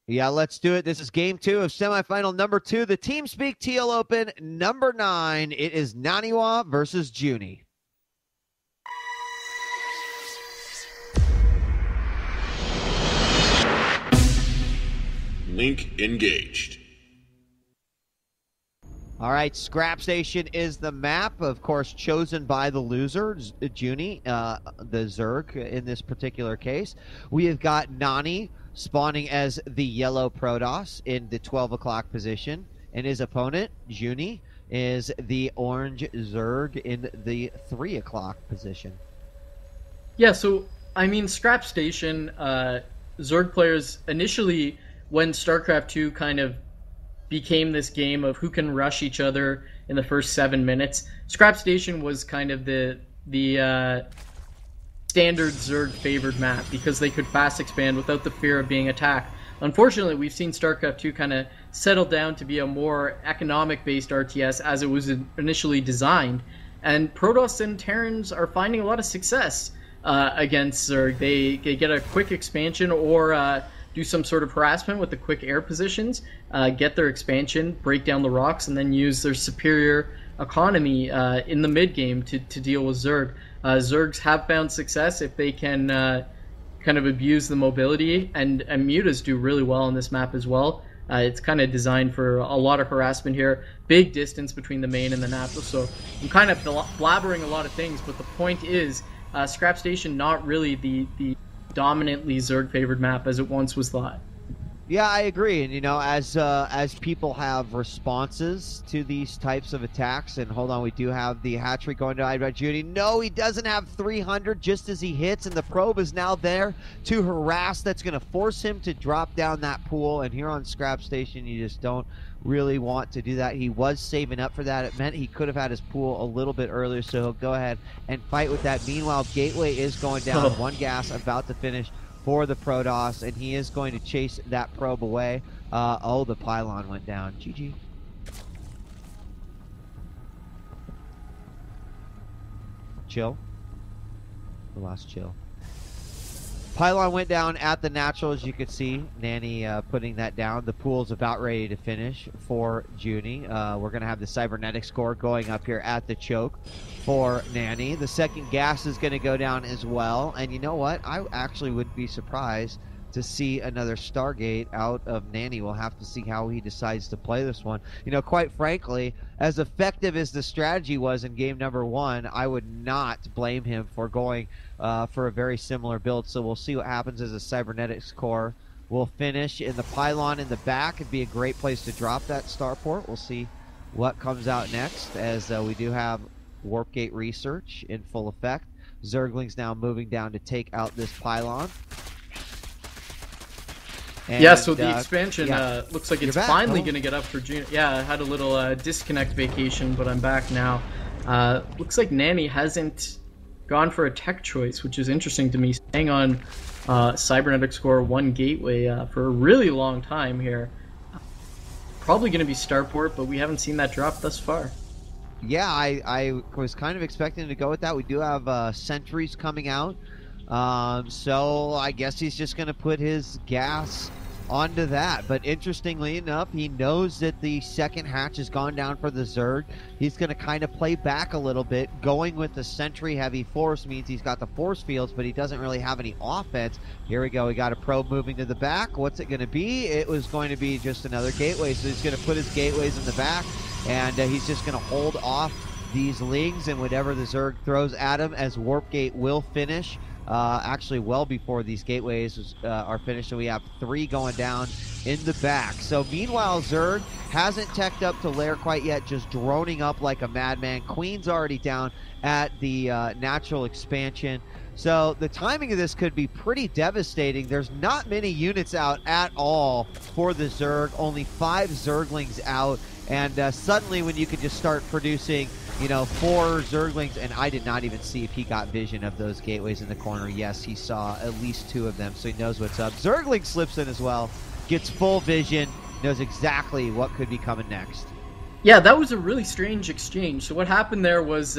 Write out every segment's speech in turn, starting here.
Yeah, let's do it. This is game 2 of semifinal number 2, the TeamSpeak TL Open number 9. It is Naniwa versus Junny. Link engaged. All right, Scrap Station is the map, of course, chosen by the loser, Junny, the Zerg in this particular case. We have got Nani spawning as the yellow Protoss in the 12 o'clock position, and his opponent, Junny, is the orange Zerg in the 3 o'clock position. Yeah, so, I mean, Scrap Station, Zerg players, initially, when StarCraft 2 kind of became this game of who can rush each other in the first 7 minutes, Scrap Station was kind of the standard Zerg favored map because they could fast expand without the fear of being attacked. Unfortunately, we've seen StarCraft 2 kind of settle down to be a more economic-based RTS as it was initially designed, and Protoss and Terrans are finding a lot of success against Zerg. They get a quick expansion or do some sort of harassment with the quick air positions, get their expansion, break down the rocks, and then use their superior economy in the mid-game to deal with Zerg. Zergs have found success if they can kind of abuse the mobility, and mutas do really well on this map as well. It's kind of designed for a lot of harassment here. Big distance between the main and the natural, so I'm kind of blabbering a lot of things, but the point is Scrap Station not really the dominantly Zerg favored map as it once was thought. Yeah, I agree. And, you know, as people have responses to these types of attacks, and hold on, we do have the hatchery going to by Junny. No, he doesn't have 300 just as he hits, and the probe is now there to harass. That's going to force him to drop down that pool, and here on Scrap Station, you just don't really want to do that. He was saving up for that. It meant he could have had his pool a little bit earlier, so he'll go ahead and fight with that. Meanwhile, Gateway is going down. One gas about to finish for the Protoss, and he is going to chase that probe away. Oh, the pylon went down. GG. Chill. The last chill. Pylon went down at the natural, as you can see. Nani putting that down. The pool's about ready to finish for Junny. We're going to have the cybernetic score going up here at the choke for Nani. The second gas is going to go down as well. And you know what? I actually would be surprised to see another Stargate out of Nani. We'll have to see how he decides to play this one. You know, quite frankly, as effective as the strategy was in game number 1, I would not blame him for going for a very similar build. So we'll see what happens as a cybernetics core will finish in the pylon in the back. It'd be a great place to drop that starport. We'll see what comes out next, as we do have warp gate research in full effect. Zerglings now moving down to take out this pylon. And, yeah, so the expansion looks like it's back, finally going to get up for June. Yeah, I had a little disconnect vacation, but I'm back now. Looks like Nani hasn't gone for a tech choice, which is interesting to me. Staying on cybernetic score 1 gateway for a really long time here. Probably going to be starport, but we haven't seen that drop thus far. Yeah, I was kind of expecting to go with that. We do have sentries coming out. So I guess he's just going to put his gas onto that. But interestingly enough, he knows that the second hatch has gone down for the Zerg. He's going to kind of play back a little bit. Going with the sentry heavy force means he's got the force fields, but he doesn't really have any offense. Here we go. We got a probe moving to the back. What's it going to be? It was going to be just another gateway. So he's going to put his gateways in the back, and he's just going to hold off these lings and whatever the Zerg throws at him, as warp gate will finish. Actually well before these gateways are finished, so we have 3 going down in the back. So meanwhile, Zerg hasn't teched up to lair quite yet, just droning up like a madman. Queen's already down at the natural expansion. So the timing of this could be pretty devastating. There's not many units out at all for the Zerg, only 5 Zerglings out, and suddenly when you could just start producing, you know, 4 Zerglings, and I did not even see if he got vision of those gateways in the corner. Yes, he saw at least 2 of them, so he knows what's up. Zergling slips in as well, gets full vision, knows exactly what could be coming next. Yeah, that was a really strange exchange. So what happened there was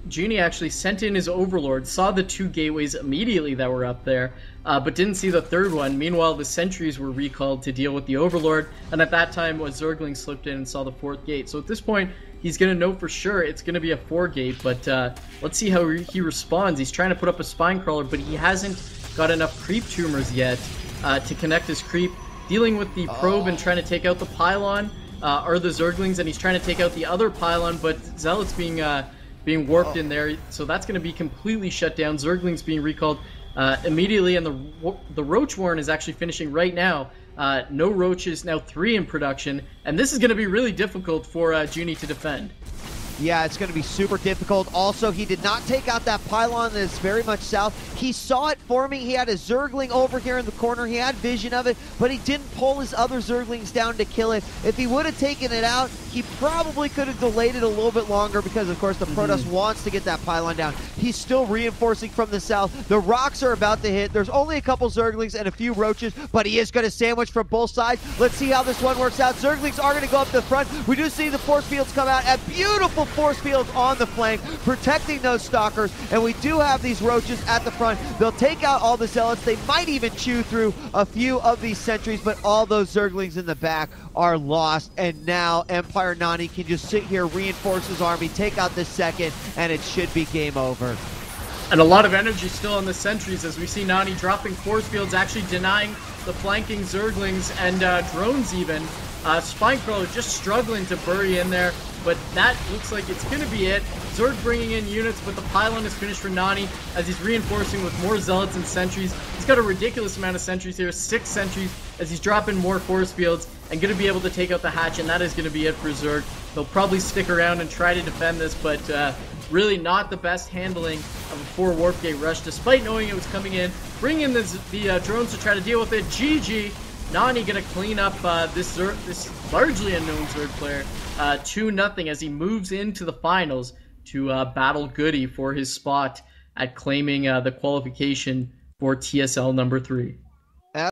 Junny actually sent in his Overlord, saw the 2 gateways immediately that were up there, but didn't see the 3rd one. Meanwhile, the sentries were recalled to deal with the Overlord, and at that time, a Zergling slipped in and saw the 4th gate. So at this point, he's going to know for sure it's going to be a 4 gate, but let's see how he responds. He's trying to put up a Spine Crawler, but he hasn't got enough Creep Tumors yet to connect his Creep. Dealing with the Probe and trying to take out the Pylon are the Zerglings, and he's trying to take out the other Pylon, but Zealot's being warped in there, so that's going to be completely shut down. Zerglings being recalled immediately, and the Roach Warren is actually finishing right now. No Roaches, now 3 in production, and this is going to be really difficult for Junny to defend. Yeah, it's going to be super difficult. Also, he did not take out that pylon that is very much south. He saw it forming. He had a Zergling over here in the corner. He had vision of it, but he didn't pull his other Zerglings down to kill it. If he would have taken it out, he probably could have delayed it a little bit longer because, of course, the Protoss wants to get that pylon down. He's still reinforcing from the south. The rocks are about to hit. There's only a couple Zerglings and a few Roaches, but he is going to sandwich from both sides. Let's see how this one works out. Zerglings are going to go up to the front. We do see the force fields come out at beautiful force fields on the flank, protecting those stalkers, and we do have these Roaches at the front. They'll take out all the Zealots. They might even chew through a few of these sentries, but all those Zerglings in the back are lost, and now EmpireNani can just sit here, reinforce his army, take out the second, and it should be game over. And a lot of energy still on the sentries as we see Nani dropping force fields, actually denying the flanking Zerglings and drones even. Spinecrawler just struggling to bury in there, but that looks like it's going to be it. Zerg bringing in units, but the pylon is finished for Nani as he's reinforcing with more Zealots and sentries. He's got a ridiculous amount of sentries here, 6 sentries, as he's dropping more force fields and going to be able to take out the hatch, and that is going to be it for Zerg. They'll probably stick around and try to defend this, but really not the best handling of a 4 warp gate rush, despite knowing it was coming in. Bring in the drones to try to deal with it. GG. Nani gonna clean up this largely unknown Zerg player 2-0 as he moves into the finals to battle Goody for his spot at claiming the qualification for TSL number 3.